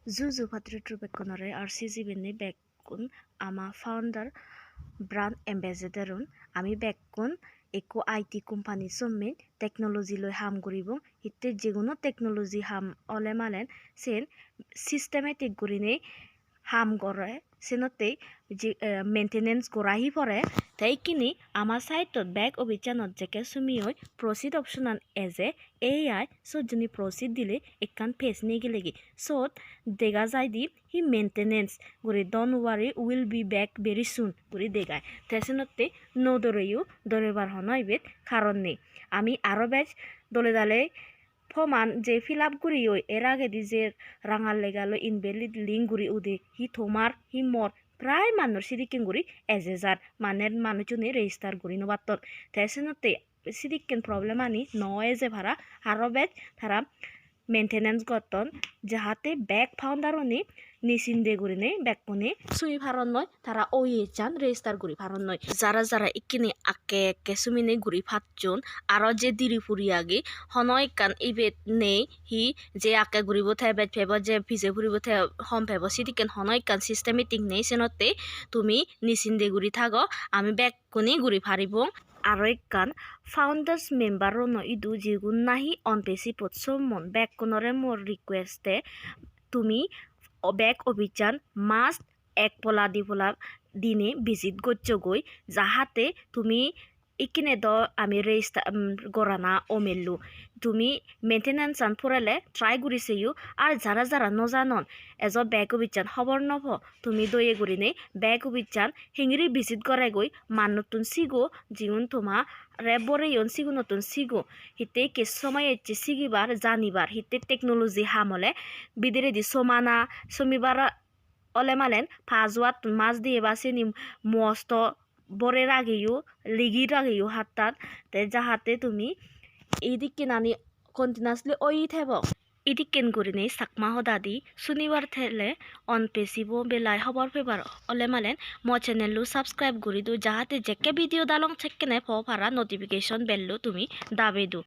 Zuzu patri trubek konore RCG bini bekkun ama founder brand ambassadorun ami bekkun eko IT company sommin technology loi ham guribung hitte jeguno technology ham ole malen sen systematic gurinei ham gore senote যে maintenance গৰাহি পৰে তাইকিনি আমাৰ সাইটত বেক অভিযানত জেকে সুমিয়ই প্ৰসিড অপশনাল এজে AI সো জনি প্ৰসিড দিলে একান পেজ নেগিলেগি সত দেখা যায় দি হি মেইনটেনেন্স গৰি don't worry will be back very soon গরি দেখায় তেসনতে নদরেও দরেবার হনইবেত কারণ নেই আমি আরো বেশ দলে দালে ফমান যে ফিল আপ করি ওই এর আগে দি যে রাঙাল লেগালো ইনভ্যালিড লিঙ্ক গুরি উদে হি থমার হি মর প্রায় মানুষ সিদিকিন গুরি এজেজার মানের মানুষজনে রেজিস্টার গুরি নবাত্তর তেসনতে সিদিকিন প্রবলেম আনি নয় যে ভাড়া আরো বেশ তারা মেইনটেনেন্স গতন যাহাতে ব্যাক ফাউন্ডারনি নিচিন্দে গুরিনে ব্যাকপনে সুই ভারন নয় তারা ওই চান রেজিস্টার গুরি ভারন নয় যারা যারা ইকিনি আকে একে সুমিনে গুরি ফাতজন আরো যে দিরি ফুরি আগে হনয় কান ইবেট নেই হি যে আকে গুরিব থাই বেট ফেব যে ভিজে ফুরিব থাই হম ফেব সিদিকেন হনয় কান সিস্টেমেটিক নেই সেনতে তুমি নিচিন্দে গুরি থাগো আমি ব্যাককনি গুরি ফারিবং আরো একখান ফাউন্ডার্স মেম্বার রনো ইদু যেগুন নাহি অনপেসি পৎসমন ব্যাক কোনরে মোর রিকোয়েস্টে তুমি ব্যাক অভিযান মাস্ট এক পলা দি পলা দিনে ভিজিট করছো গই যাহাতে তুমি ইকিনে দ আমি রেজিস্টার গরানা ওমেলু তুমি মেইনটেনেন্স আন ফুরালে ট্রাই গুরিছেও আর যারা যারা নজানন এজ ব্যাক অভিযান খবর নভ তুমি দয়ে গুরিনে ব্যাক অভিযান হিংরি ভিজিট করাই গই মান নতুন সিগো জিউন তোমা রে বরে ইয়ন সিগো নতুন সিগো হিতে কে সময় এচ্ছে সিগিবার জানিবার হিতে টেকনোলজি হামলে বিদেরে দি সমানা সমিবার অলে মালেন ফাজওয়াত মাছ দিয়ে বাসেনি মস্ত বরের আগেও লিগির আগেও হাততাত তে যাহাতে তুমি এইদিকে নানি কন্টিনিউসলি ওই থেব ইদিকেন করিনে সাকমা হদাদি শনিবার থেলে অন পেসিব বেলায় খবর পেবার অলে মালেন মো চ্যানেলু সাবস্ক্রাইব করি দু যাহাতে যেকে ভিডিও দালং থেকেনে ফ ফারা নোটিফিকেশন বেললো তুমি দাবে দু